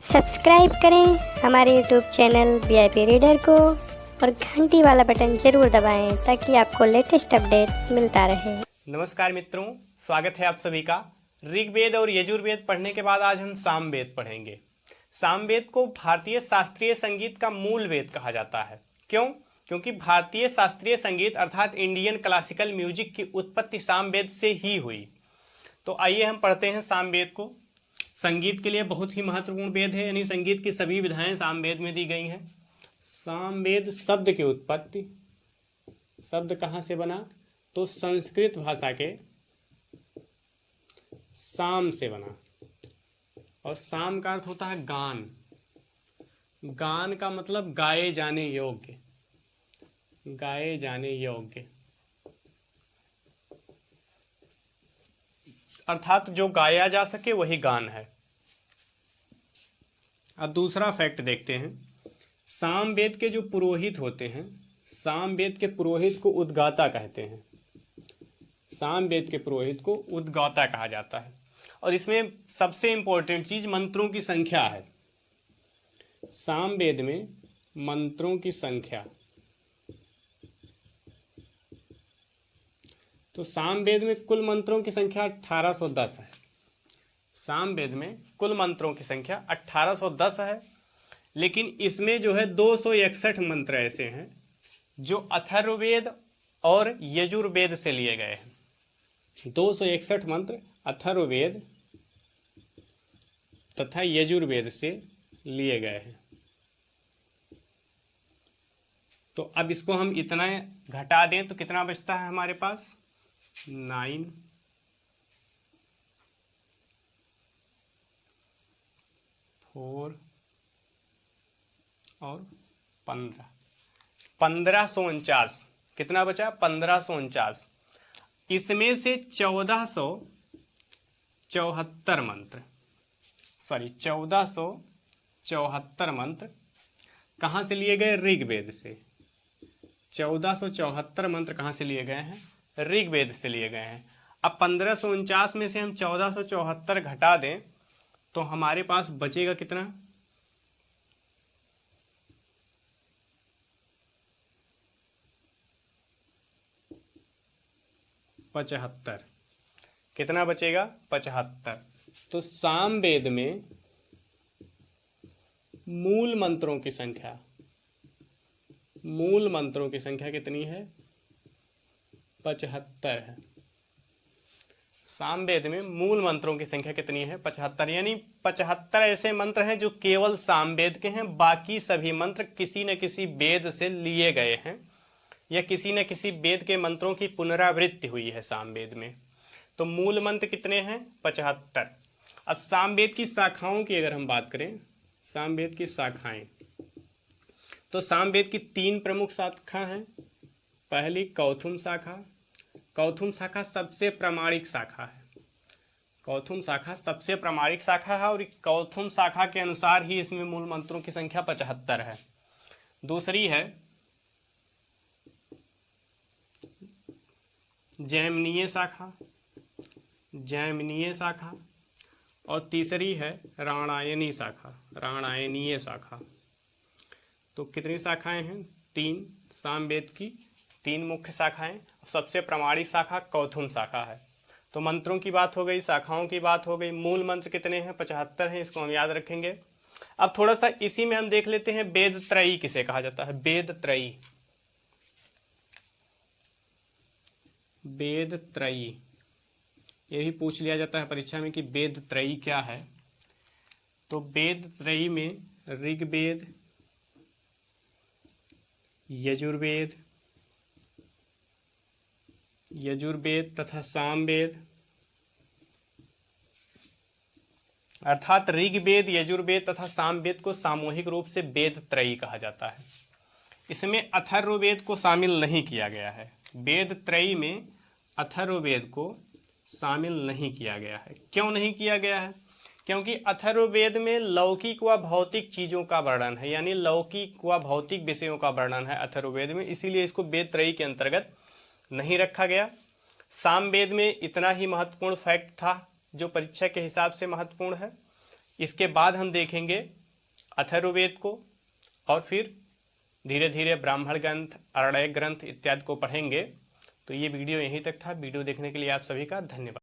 Subscribe करें हमारे YouTube channel VIP reader को और घंटी वाला बटन जरूर दबाएं ताकि आपको लेटेस्ट अपडेट मिलता रहे। नमस्कार मित्रों, स्वागत है आप सभी का। ऋग्वेद और यजुर्वेद पढ़ने के बाद आज हम सामवेद पढ़ेंगे। सामवेद को भारतीय शास्त्रीय संगीत का मूल वेद कहा जाता है। क्यों? क्योंकि भारतीय शास्त्रीय संगीत अर्थात इंडियन क्लासिकल म्यूजिक की उत्पत्ति सामवेद से ही हुई। तो आइए हम पढ़ते हैं सामवेद को। संगीत के लिए बहुत ही महत्वपूर्ण वेद है, यानी संगीत की सभी विधाएं सामवेद में दी गई हैं। सामवेद शब्द की उत्पत्ति, शब्द कहाँ से बना? तो संस्कृत भाषा के साम से बना, और साम का अर्थ होता है गान। गान का मतलब गाए जाने योग्य, गाए जाने योग्य अर्थात जो गाया जा सके वही गान है। अब दूसरा फैक्ट देखते हैं। सामवेद के जो पुरोहित होते हैं, सामवेद के पुरोहित को उद्गाता कहते हैं। सामवेद के पुरोहित को उद्गाता कहा जाता है। और इसमें सबसे इंपॉर्टेंट चीज मंत्रों की संख्या है। सामवेद में मंत्रों की संख्या, तो सामवेद में कुल मंत्रों की संख्या 1810 है। सामवेद में कुल मंत्रों की संख्या 1810 है, लेकिन इसमें जो है 261 मंत्र ऐसे हैं जो अथर्ववेद और यजुर्वेद से लिए गए हैं। 261 मंत्र अथर्ववेद तथा यजुर्वेद से लिए गए हैं। तो अब इसको हम इतना घटा दें तो कितना बचता है हमारे पास? 9, 4 और 15, 1549। कितना बचा? 1549। इसमें से 1474 मंत्र, 1474 मंत्र कहाँ से लिए गए? ऋग्वेद से। 1474 मंत्र कहाँ से लिए गए हैं? ऋग्वेद से लिए गए हैं। अब 1549 में से हम 1474 घटा दें तो हमारे पास बचेगा कितना? 75। कितना बचेगा? 75। तो सामवेद में मूल मंत्रों की संख्या, मूल मंत्रों की संख्या कितनी है? 75 है। सामवेद में मूल मंत्रों की संख्या कितनी है? 75। यानी 75 ऐसे मंत्र हैं जो केवल सामवेद के हैं, बाकी सभी मंत्र किसी न किसी वेद से लिए गए हैं या किसी न किसी वेद के मंत्रों की पुनरावृत्ति हुई है सामवेद में। तो मूल मंत्र कितने हैं? 75। अब सामवेद की शाखाओं की अगर हम बात करें, सामवेद की शाखाएं, तो सामवेद की 3 प्रमुख शाखा हैं। पहली कौथुम शाखा। कौथुम शाखा सबसे प्रामाणिक शाखा है। कौथुम शाखा सबसे प्रामाणिक शाखा है और कौथुम शाखा के अनुसार ही इसमें मूल मंत्रों की संख्या 75 है। दूसरी है जैमिनीय शाखा, जैमिनीय शाखा, और तीसरी है राणायनी शाखा, राणायनीय शाखा। तो कितनी शाखाएं हैं? 3। सामवेद की 3 मुख्य शाखाएं। सबसे प्रामाणिक शाखा कौथुम शाखा है। तो मंत्रों की बात हो गई, शाखाओं की बात हो गई। मूल मंत्र कितने हैं? 75 हैं, इसको हम याद रखेंगे। अब थोड़ा सा इसी में हम देख लेते हैं वेद त्रयी किसे कहा जाता है? वेद त्रयी, वेद त्रयी, ये भी पूछ लिया जाता है परीक्षा में कि वेद त्रयी क्या है। तो वेद त्रयी में ऋग्वेद, यजुर्वेद, यजुर्वेद तथा सामवेद, अर्थात ऋग्वेद, यजुर्वेद तथा सामवेद को सामूहिक रूप से वेद त्रयी कहा जाता है। इसमें अथर्ववेद को शामिल नहीं किया गया है। वेद त्रयी में अथर्ववेद को शामिल नहीं किया गया है। क्यों नहीं किया गया है? क्योंकि अथर्ववेद में लौकिक व भौतिक चीज़ों का वर्णन है, यानी लौकिक व भौतिक विषयों का वर्णन है अथर्ववेद में, इसीलिए इसको वेद त्रयी के अंतर्गत नहीं रखा गया। सामवेद में इतना ही महत्वपूर्ण फैक्ट था जो परीक्षा के हिसाब से महत्वपूर्ण है इसके बाद हम देखेंगे अथर्ववेद को और फिर धीरे धीरे ब्राह्मण ग्रंथ, अरण्यक ग्रंथ इत्यादि को पढ़ेंगे। तो ये वीडियो यहीं तक था। वीडियो देखने के लिए आप सभी का धन्यवाद।